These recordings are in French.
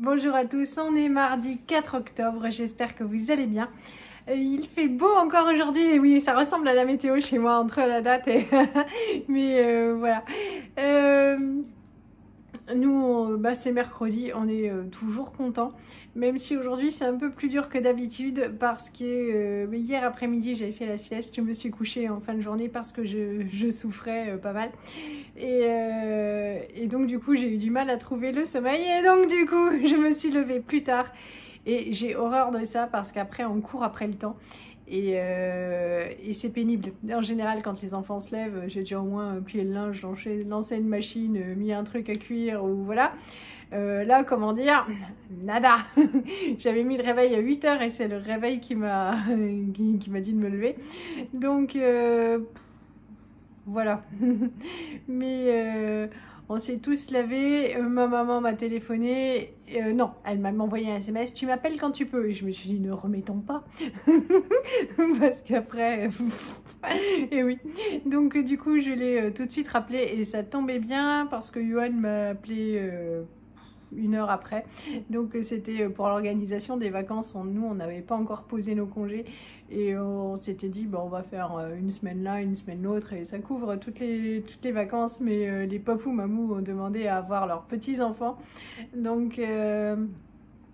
Bonjour à tous, on est mardi 4 octobre, j'espère que vous allez bien. Il fait beau encore aujourd'hui, et oui, ça ressemble à la météo chez moi entre la date et... Mais voilà. Nous, c'est mercredi, on est toujours content, même si aujourd'hui c'est un peu plus dur que d'habitude parce que hier après-midi j'avais fait la sieste, je me suis couchée en fin de journée parce que je souffrais pas mal et donc du coup j'ai eu du mal à trouver le sommeil et donc du coup je me suis levée plus tard et j'ai horreur de ça parce qu'après on court après le temps. Et c'est pénible. En général, quand les enfants se lèvent, j'ai déjà au moins plié le linge, lancé une machine, mis un truc à cuire ou voilà. Là, comment dire, nada. J'avais mis le réveil à 8 h et c'est le réveil qui m'a dit de me lever. Donc, voilà. Mais on s'est tous lavés, ma maman m'a téléphoné, non, elle m'a envoyé un SMS, tu m'appelles quand tu peux. Et je me suis dit, ne remettons pas, parce qu'après, et oui. Donc du coup, je l'ai tout de suite rappelé et ça tombait bien parce que Johan m'a appelé 1 heure après. Donc c'était pour l'organisation des vacances. Nous, on n'avait pas encore posé nos congés et on s'était dit on va faire une semaine là, une semaine l'autre et ça couvre toutes les vacances. Mais les papous mamous ont demandé à avoir leurs petits enfants. Donc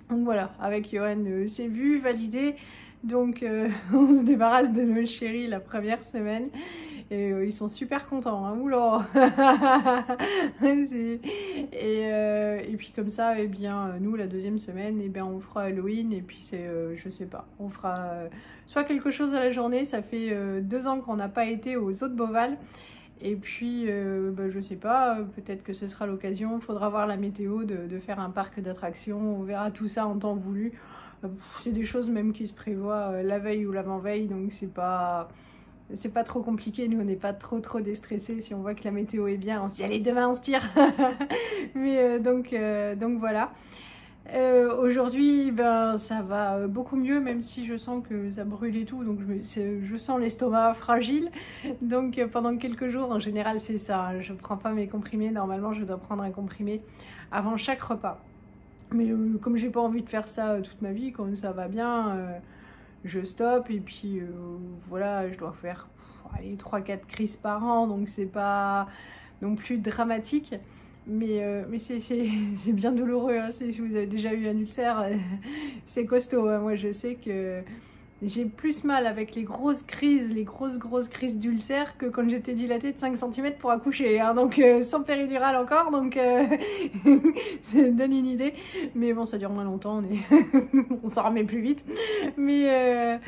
voilà, avec Johan, c'est vu, validé. Donc on se débarrasse de nos chéris la première semaine. Et ils sont super contents, hein. Oula. Et puis comme ça, eh bien, nous, la deuxième semaine, eh bien, on fera Halloween. Et puis c'est, je sais pas, on fera soit quelque chose à la journée. Ça fait 2 ans qu'on n'a pas été aux Eaux de Beauval. Et puis, je sais pas, peut-être que ce sera l'occasion. Il faudra voir la météo de faire un parc d'attractions. On verra tout ça en temps voulu. C'est des choses même qui se prévoient la veille ou l'avant-veille. Donc c'est pas trop compliqué, nous on n'est pas trop déstressés. Si on voit que la météo est bien, on se dit allez demain on se tire. Mais donc voilà. Aujourd'hui ça va beaucoup mieux, même si je sens que ça brûle et tout, donc je sens l'estomac fragile. Donc pendant quelques jours, en général c'est ça, hein, je prends pas mes comprimés. Normalement je dois prendre un comprimé avant chaque repas. Mais comme j'ai pas envie de faire ça toute ma vie, quand ça va bien, je stoppe. Et puis voilà, je dois faire 3-4 crises par an, donc c'est pas non plus dramatique. Mais c'est bien douloureux, hein. Si vous avez déjà eu un ulcère, c'est costaud, hein. Moi je sais que j'ai plus mal avec les grosses crises d'ulcère que quand j'étais dilatée de 5 cm pour accoucher, hein. Donc sans péridurale encore, donc ça donne une idée. Mais bon, ça dure moins longtemps, on s'en remet plus vite. Mais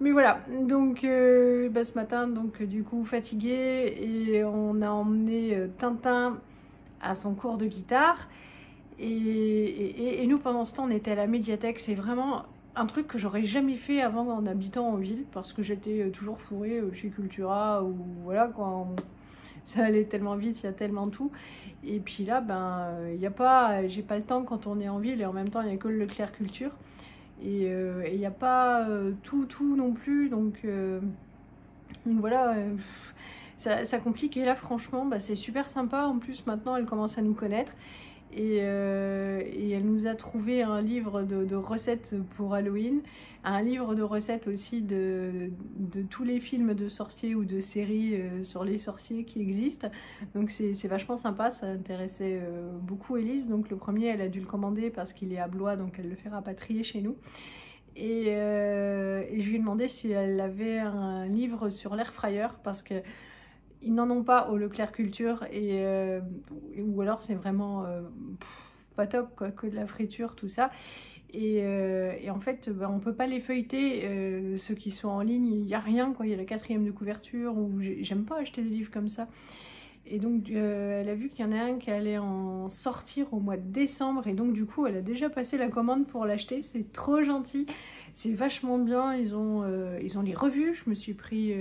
voilà, donc ce matin, donc du coup fatiguée, et on a emmené Tintin à son cours de guitare. Et nous, pendant ce temps, on était à la médiathèque. C'est vraiment un truc que j'aurais jamais fait avant en habitant en ville, parce que j'étais toujours fourrée chez Cultura, ou voilà, quand ça allait tellement vite, il y a tellement tout. Et puis là, il y a pas, j'ai pas le temps quand on est en ville, et en même temps, il n'y a que le Leclerc Culture. Et il n'y a pas tout non plus, donc voilà, ça complique. Et là, franchement, c'est super sympa. En plus, maintenant, elle commence à nous connaître. Et elle nous a trouvé un livre de recettes pour Halloween, un livre de recettes aussi de tous les films de sorciers ou de séries sur les sorciers qui existent. Donc c'est vachement sympa, ça intéressait beaucoup Élise. Donc le premier, elle a dû le commander parce qu'il est à Blois, donc elle le fait rapatrier chez nous. Et je lui ai demandé si elle avait un livre sur l'air fryer, parce que ils n'en ont pas au Leclerc Culture, ou alors c'est vraiment pas top, quoi, que de la friture, tout ça. Et en fait, on peut pas les feuilleter, ceux qui sont en ligne, il n'y a rien, quoi. Il y a la 4e de couverture, ou j'aime pas acheter des livres comme ça. Et donc elle a vu qu'il y en a un qui allait en sortir au mois de décembre, et donc du coup elle a déjà passé la commande pour l'acheter. C'est trop gentil, c'est vachement bien. Ils ont les revues, je me suis pris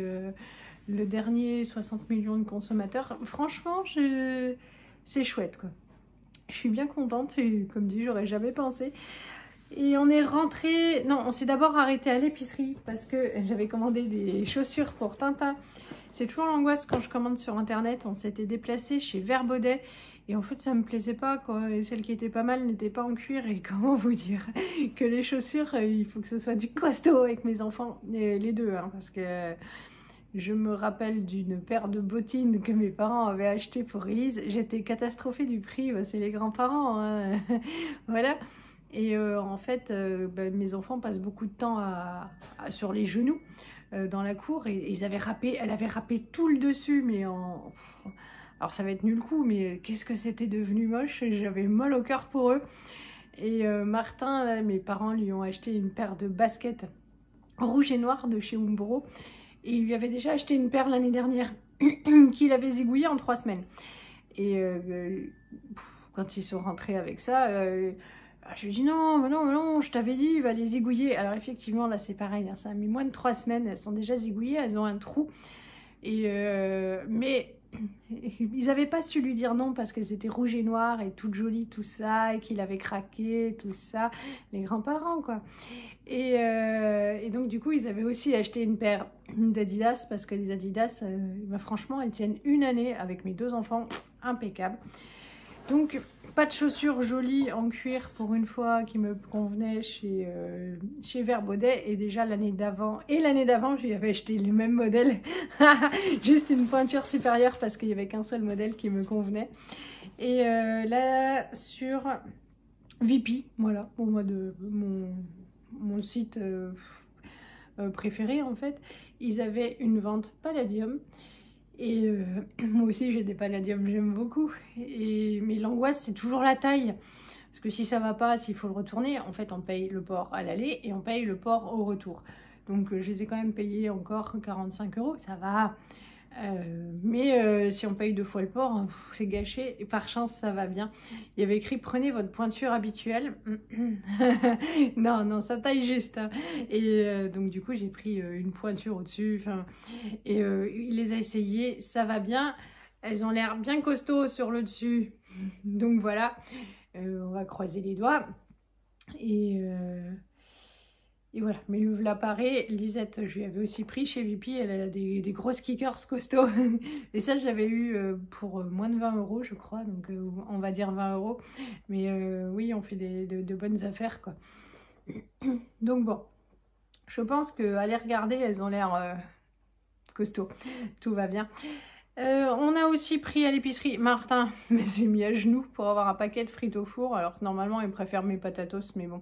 le dernier 60 millions de consommateurs. Franchement, c'est chouette, quoi. Je suis bien contente, et comme dit, j'aurais jamais pensé. Et on est rentré... Non, on s'est d'abord arrêté à l'épicerie parce que j'avais commandé des chaussures pour Tintin. C'est toujours l'angoisse quand je commande sur internet. On s'était déplacé chez Verbaudet Et en fait, ça me plaisait pas, quoi. Et celle qui était pas mal n'était pas en cuir. Et comment vous dire que les chaussures, il faut que ce soit du costaud avec mes enfants. Et les deux, hein, parce que je me rappelle d'une paire de bottines que mes parents avaient achetées pour Elise. J'étais catastrophée du prix. Bah, c'est les grands-parents, hein. Voilà. Et en fait, bah, mes enfants passent beaucoup de temps sur les genoux dans la cour. Et elle avait râpé tout le dessus, mais en... Alors ça va être nul coup, mais qu'est-ce que c'était devenu moche. J'avais mal au cœur pour eux. Et Martin, là, mes parents lui ont acheté une paire de baskets rouge et noir de chez Umbro. Et il lui avait déjà acheté une paire l'année dernière qu'il avait zigouillé en 3 semaines. Et quand ils sont rentrés avec ça, je lui ai dit non, non, non, je t'avais dit, il va les zigouiller. Alors effectivement, là c'est pareil, hein, ça a mis moins de 3 semaines, elles sont déjà zigouillées, elles ont un trou. Et mais ils n'avaient pas su lui dire non parce qu'elles étaient rouges et noires et toutes jolies, tout ça, et qu'il avait craqué, tout ça, les grands-parents quoi. Et donc du coup ils avaient aussi acheté une paire d'Adidas parce que les Adidas, bah, franchement elles tiennent une année avec mes 2 enfants, impeccable. Donc pas de chaussures jolies en cuir pour une fois qui me convenaient chez Verbaudet. Et déjà l'année d'avant et l'année d'avant je lui avais acheté le même modèle, juste une pointure supérieure parce qu'il n'y avait qu'un seul modèle qui me convenait. Et là sur Vipi, voilà, au mois de mon site préféré en fait, ils avaient une vente Palladium. Et moi aussi j'ai des Palladium, j'aime beaucoup. Mais l'angoisse c'est toujours la taille. Parce que si ça va pas, s'il faut le retourner, en fait on paye le port à l'aller et on paye le port au retour. Donc je les ai quand même payés encore 45 €, ça va. Mais si on paye 2 fois le port, c'est gâché. Et par chance ça va bien. Il y avait écrit prenez votre pointure habituelle. Non, non, ça taille juste. Hein. Et donc du coup j'ai pris une pointure au-dessus. Et il les a essayées, ça va bien. Elles ont l'air bien costauds sur le dessus. Donc voilà, on va croiser les doigts. Et voilà, mais le voilà paré. Lisette, je lui avais aussi pris chez Vipi, elle a des grosses kickers costauds. Et ça, j'avais eu pour moins de 20 € je crois, donc on va dire 20 €. Mais oui, on fait de bonnes affaires, quoi. Donc bon, je pense qu'aller regarder, elles ont l'air costauds. Tout va bien. On a aussi pris à l'épicerie, Martin s'est mis à genoux pour avoir un paquet de frites au four, alors que normalement il préfère mes patatos, mais bon.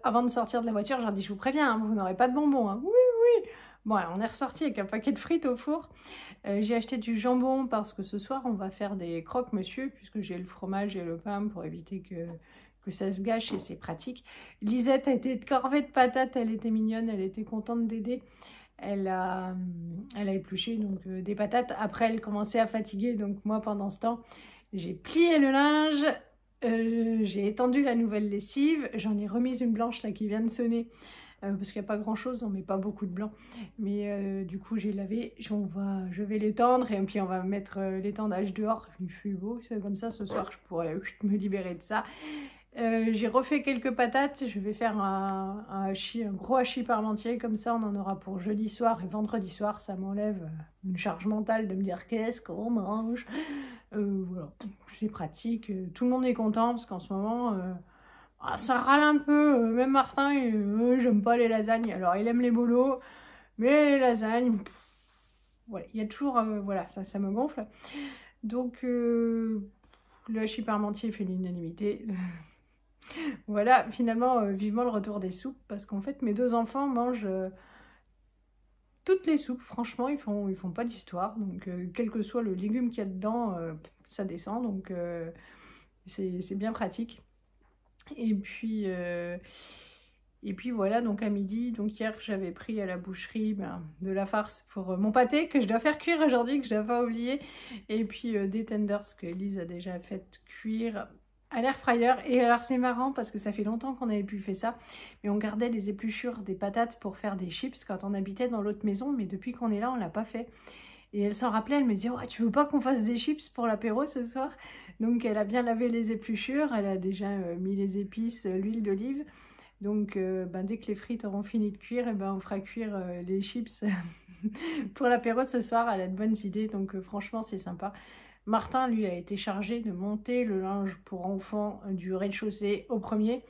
Avant de sortir de la voiture, j'ai dit je vous préviens, hein, vous n'aurez pas de bonbons. Hein. Oui, oui. Bon, alors, on est ressorti avec un paquet de frites au four. J'ai acheté du jambon parce que ce soir on va faire des croque-monsieur, puisque j'ai le fromage et le pain pour éviter que ça se gâche et c'est pratique. Lisette a été de corvée de patates, elle était mignonne, elle était contente d'aider. Elle a épluché donc, des patates. Après, elle commençait à fatiguer. Donc moi, pendant ce temps, j'ai plié le linge. J'ai étendu la nouvelle lessive. J'en ai remis une blanche là qui vient de sonner. Parce qu'il n'y a pas grand chose, on ne met pas beaucoup de blanc. Mais du coup, j'ai lavé. Je vais l'étendre et puis on va mettre l'étendage dehors. Il fait beau. C'est comme ça, ce soir, je pourrais me libérer de ça. J'ai refait quelques patates, je vais faire un gros hachis parmentier, comme ça on en aura pour jeudi soir et vendredi soir, ça m'enlève une charge mentale de me dire qu'est-ce qu'on mange. Voilà, c'est pratique, tout le monde est content parce qu'en ce moment ça râle un peu, même Martin, j'aime pas les lasagnes, alors il aime les bolos, mais les lasagnes, voilà, il y a toujours, voilà, ça me gonfle. Donc le hachis parmentier fait l'unanimité. Voilà, finalement, vivement le retour des soupes, parce qu'en fait, mes 2 enfants mangent toutes les soupes. Franchement, ils font pas d'histoire. Donc, quel que soit le légume qu'il y a dedans, ça descend. Donc, c'est bien pratique. Et puis voilà, donc à midi, donc hier, j'avais pris à la boucherie de la farce pour mon pâté, que je dois faire cuire aujourd'hui, que je dois pas oublier. Et puis des tenders que Elise a déjà fait cuire à l'air fryer. Et alors c'est marrant parce que ça fait longtemps qu'on avait pu faire ça, mais on gardait les épluchures des patates pour faire des chips quand on habitait dans l'autre maison, mais depuis qu'on est là on l'a pas fait. Et elle s'en rappelait, elle me disait ouais, tu veux pas qu'on fasse des chips pour l'apéro ce soir? Donc elle a bien lavé les épluchures, elle a déjà mis les épices, l'huile d'olive. Donc dès que les frites auront fini de cuire, et on fera cuire les chips pour l'apéro ce soir. Elle a de bonnes idées, donc franchement c'est sympa. Martin, lui, a été chargé de monter le linge pour enfants du rez-de-chaussée au premier.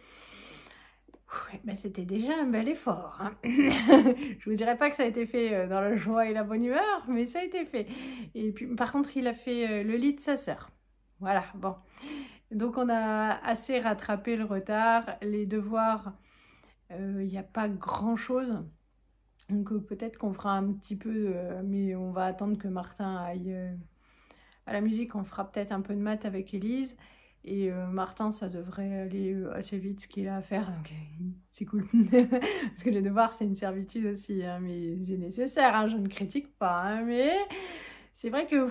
Ben, c'était déjà un bel effort. Hein. Je vous dirais pas que ça a été fait dans la joie et la bonne humeur, mais ça a été fait. Et puis, par contre, il a fait le lit de sa sœur. Voilà, bon. Donc, on a assez rattrapé le retard. Les devoirs, il n'y a pas grand-chose. Donc, peut-être qu'on fera un petit peu, mais on va attendre que Martin aille à la musique. On fera peut-être un peu de maths avec Élise. Et Martin, ça devrait aller assez vite ce qu'il a à faire, donc c'est cool. Parce que les devoirs, c'est une servitude aussi, hein, mais c'est nécessaire, hein, je ne critique pas. Hein, mais c'est vrai que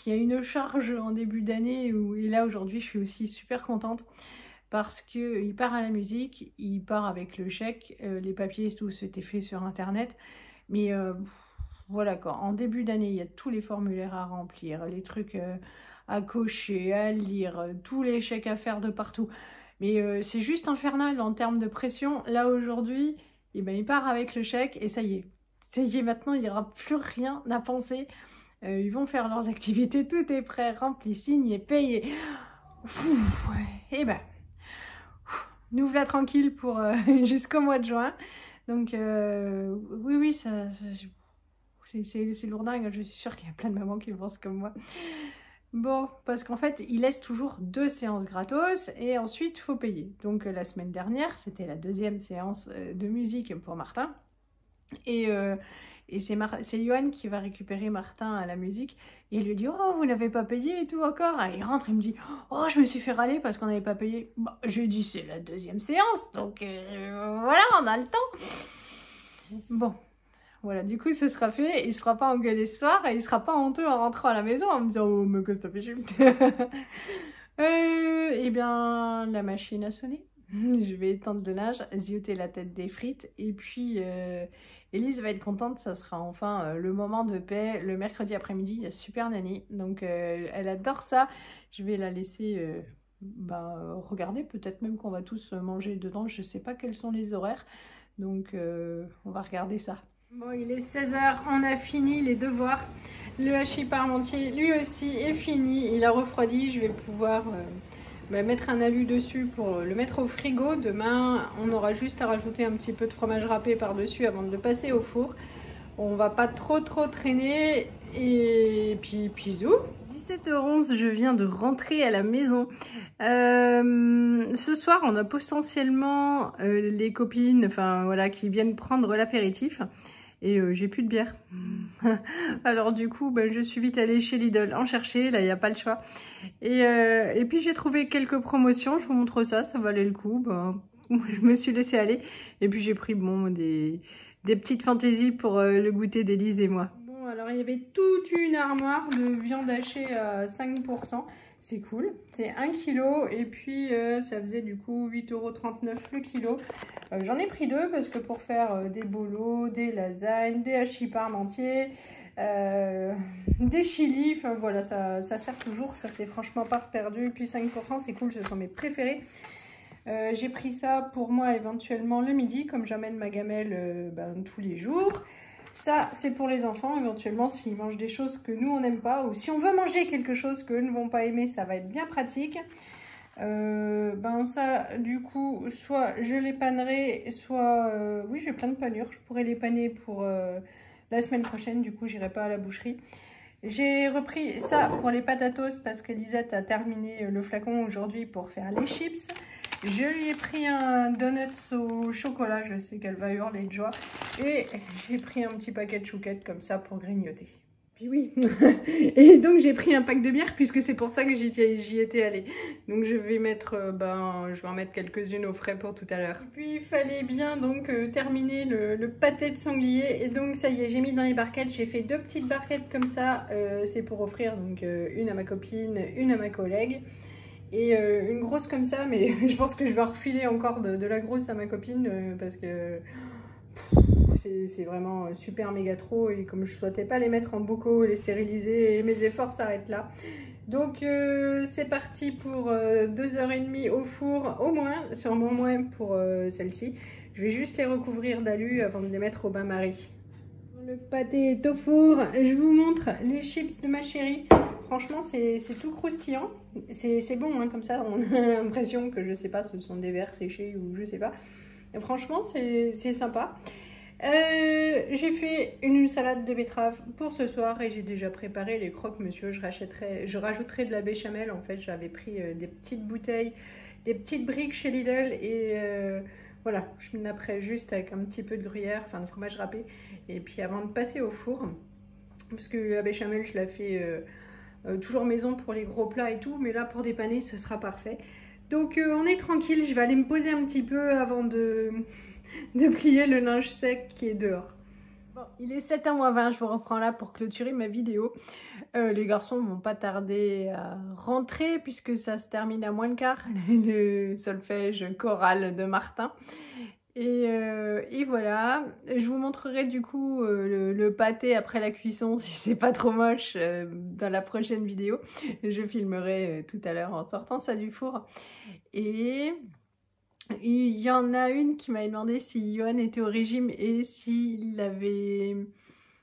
il y a une charge en début d'année, et là aujourd'hui, je suis aussi super contente. Parce qu'il part à la musique, il part avec le chèque, les papiers, tout c'était fait sur internet. Mais voilà quoi, en début d'année, il y a tous les formulaires à remplir, les trucs à cocher, à lire, tous les chèques à faire de partout. Mais c'est juste infernal en termes de pression. Là aujourd'hui, eh ben, il part avec le chèque et ça y est. Ça y est, maintenant, il n'y aura plus rien à penser. Ils vont faire leurs activités, tout est prêt, rempli, signé, payé. Et ben, nous voilà tranquilles pour jusqu'au mois de juin. Donc oui, c'est lourdingue. Je suis sûre qu'il y a plein de mamans qui pensent comme moi. Bon, parce qu'en fait, il laisse toujours 2 séances gratos et ensuite, il faut payer. Donc, la semaine dernière, c'était la 2e séance de musique pour Martin. Et c'est Johan qui va récupérer Martin à la musique. Et il lui dit « Oh, vous n'avez pas payé et tout encore ?» Et il rentre, il me dit « Oh, je me suis fait râler parce qu'on n'avait pas payé. » Bah, je lui dis « C'est la 2e séance, donc voilà, on a le temps. » Bon. Voilà, du coup, ce sera fait. Il ne sera pas engueulé ce soir et il ne sera pas honteux en rentrant à la maison en me disant « Oh, mais qu'est-ce que t'as fait chier ?» Eh bien, la machine a sonné. Je vais étendre le linge, zioter la tête des frites. Et puis, Élise va être contente. Ça sera enfin le moment de paix. Le mercredi après-midi, il y a Super Nanny. Donc, elle adore ça. Je vais la laisser regarder. Peut-être même qu'on va tous manger dedans. Je ne sais pas quels sont les horaires. Donc, on va regarder ça. Bon, il est 16 h, on a fini les devoirs. Le hachis parmentier, lui aussi, est fini. Il a refroidi. Je vais pouvoir mettre un alu dessus pour le mettre au frigo. Demain, on aura juste à rajouter un petit peu de fromage râpé par-dessus avant de le passer au four. On va pas trop traîner. Et puis, bisous. 17h11, je viens de rentrer à la maison. Ce soir, on a potentiellement les copines, enfin voilà, qui viennent prendre l'apéritif. Et j'ai plus de bière. Alors du coup, je suis vite allée chez Lidl en chercher. Là, il n'y a pas le choix. Et puis j'ai trouvé quelques promotions. Je vous montre ça, ça valait le coup. Je me suis laissée aller. Et puis j'ai pris des petites fantaisies pour le goûter d'Élise et moi. Bon, alors il y avait toute une armoire de viande hachée à 5%. C'est cool. C'est 1 kg et puis ça faisait du coup 8,39 € le kilo. J'en ai pris 2 parce que pour faire des bolos, des lasagnes, des hachis parmentiers, des chilis, enfin voilà, ça sert toujours. Ça c'est franchement pas perdu. Et puis 5%, c'est cool, ce sont mes préférés. J'ai pris ça pour moi éventuellement le midi, comme j'amène ma gamelle tous les jours. Ça, c'est pour les enfants, éventuellement, s'ils mangent des choses que nous, on n'aime pas. Ou si on veut manger quelque chose qu'eux ne vont pas aimer, ça va être bien pratique. Ça, du coup, soit je les pannerai, soit... oui, j'ai plein de panures. Je pourrais les panner pour la semaine prochaine. Du coup, j'irai pas à la boucherie. J'ai repris ça pour les patatos parce que Lisette a terminé le flacon aujourd'hui pour faire les chips. Je lui ai pris un donut au chocolat, je sais qu'elle va hurler de joie. Et j'ai pris un petit paquet de chouquettes comme ça pour grignoter. Puis oui. Et donc j'ai pris un pack de bière puisque c'est pour ça que j'y étais allée. Donc je vais mettre, je vais en mettre quelques-unes au frais pour tout à l'heure. Puis il fallait bien donc terminer le pâté de sanglier. Et donc ça y est, j'ai mis dans les barquettes. J'ai fait 2 petites barquettes comme ça. C'est pour offrir donc une à ma copine, une à ma collègue. Et une grosse comme ça, mais je pense que je vais refiler encore de la grosse à ma copine parce que c'est vraiment super méga trop. Et comme je ne souhaitais pas les mettre en bocaux, les stériliser, et mes efforts s'arrêtent là. Donc c'est parti pour 2h30 au four, au moins, sûrement moins pour celle-ci. Je vais juste les recouvrir d'alu avant de les mettre au bain-marie. Le pâté est au four, je vous montre les chips de ma chérie. franchement c'est tout croustillant. C'est bon, hein, comme ça on a l'impression que je sais pas, ce sont des vers séchés ou je sais pas. Et franchement c'est sympa. J'ai fait une salade de betterave pour ce soir et j'ai déjà préparé les croque-monsieur. Je rajouterai de la béchamel. En fait, j'avais pris des petites bouteilles, des petites briques chez Lidl et voilà, je me napperai juste avec un petit peu de gruyère, enfin de fromage râpé. Et puis avant de passer au four, parce que la béchamel, je la fais toujours maison pour les gros plats et tout, mais là pour dépanner, ce sera parfait. Donc on est tranquille, je vais aller me poser un petit peu avant de plier le linge sec qui est dehors. Bon, il est 7h moins 20, je vous reprends là pour clôturer ma vidéo. Les garçons vont pas tarder à rentrer puisque ça se termine à moins le quart, le solfège choral de Martin. Et voilà, je vous montrerai du coup le pâté après la cuisson si c'est pas trop moche dans la prochaine vidéo. Je filmerai tout à l'heure en sortant ça du four. Et il y en a une qui m'avait demandé si Johan était au régime et s'il avait...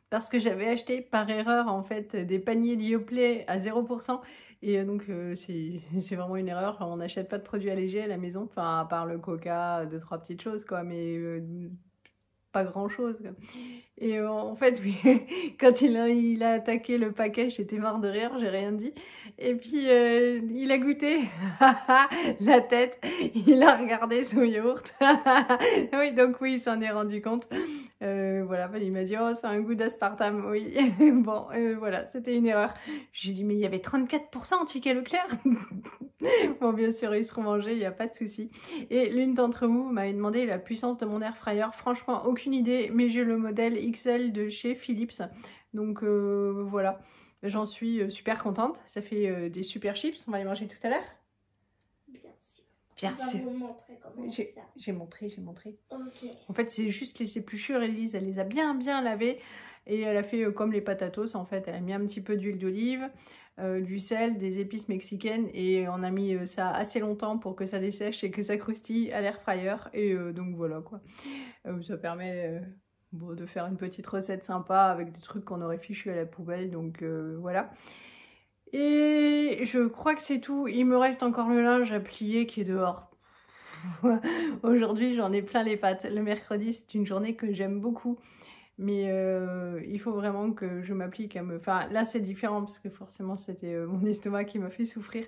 Parce que j'avais acheté par erreur en fait des paniers Yoplait à 0%. Et donc c'est vraiment une erreur. On n'achète pas de produits allégés à la maison. Enfin à part le coca, 2-3 petites choses quoi. Mais pas grand chose quoi. Et en fait oui, quand il a attaqué le paquet, j'étais marre de rire, j'ai rien dit. Et puis il a goûté la tête, il a regardé son yaourt. Oui, donc oui, il s'en est rendu compte. Voilà, il m'a dit oh c'est un goût d'aspartame, oui. Bon, voilà, c'était une erreur. J'ai dit mais il y avait 34% en ticket Leclerc. Bon, bien sûr, ils seront mangés, il n'y a pas de souci. Et l'une d'entre vous m'avait demandé la puissance de mon air fryer. Franchement, aucune idée, mais j'ai le modèle XL de chez Philips. Donc voilà, j'en suis super contente. Ça fait des super chips, on va les manger tout à l'heure. Bien sûr. Bien sûr. Vous montrer comment j'ai montré. Ok. En fait, c'est juste les épluchures, Elise, elle les a bien lavées. Et elle a fait comme les patatos, en fait. Elle a mis un petit peu d'huile d'olive, du sel, des épices mexicaines. Et on a mis ça assez longtemps pour que ça dessèche et que ça croustille à l'air fryer. Et donc voilà, quoi. Ça permet bon, de faire une petite recette sympa avec des trucs qu'on aurait fichus à la poubelle. Donc voilà. Et je crois que c'est tout. Il me reste encore le linge à plier qui est dehors. Aujourd'hui, j'en ai plein les pattes. Le mercredi, c'est une journée que j'aime beaucoup. Mais il faut vraiment que je m'applique à me... Enfin, là, c'est différent parce que forcément, c'était mon estomac qui m'a fait souffrir.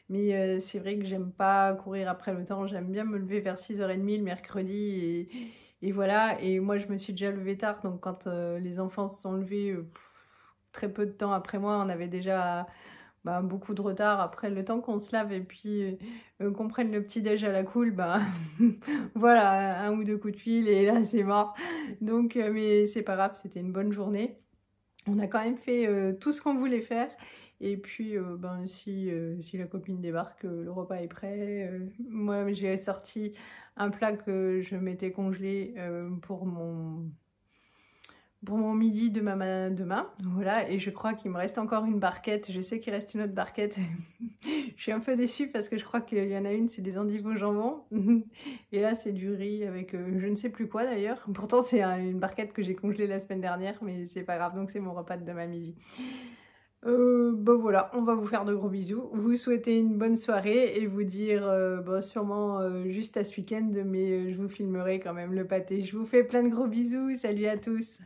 Mais c'est vrai que j'aime pas courir après le temps. J'aime bien me lever vers 6h30 le mercredi. Et voilà. Et moi, je me suis déjà levée tard. Donc, quand les enfants se sont levés très peu de temps après moi, on avait déjà... beaucoup de retard après le temps qu'on se lave et puis qu'on prenne le petit déj à la cool, voilà, un ou deux coups de fil et là c'est mort. Donc mais c'est pas grave, c'était une bonne journée. On a quand même fait tout ce qu'on voulait faire. Et puis si la copine débarque, le repas est prêt. Moi j'ai sorti un plat que je m'étais congelé pour mon midi demain, voilà, et je crois qu'il me reste encore une barquette, je sais qu'il reste une autre barquette, je suis un peu déçue parce que je crois qu'il y en a une, c'est des endives au jambon, et là c'est du riz avec je ne sais plus quoi d'ailleurs, pourtant c'est une barquette que j'ai congelée la semaine dernière, mais c'est pas grave, donc c'est mon repas de demain midi. Voilà, on va vous faire de gros bisous, vous souhaiter une bonne soirée et vous dire sûrement juste à ce week-end, mais je vous filmerai quand même le pâté. Je vous fais plein de gros bisous, salut à tous.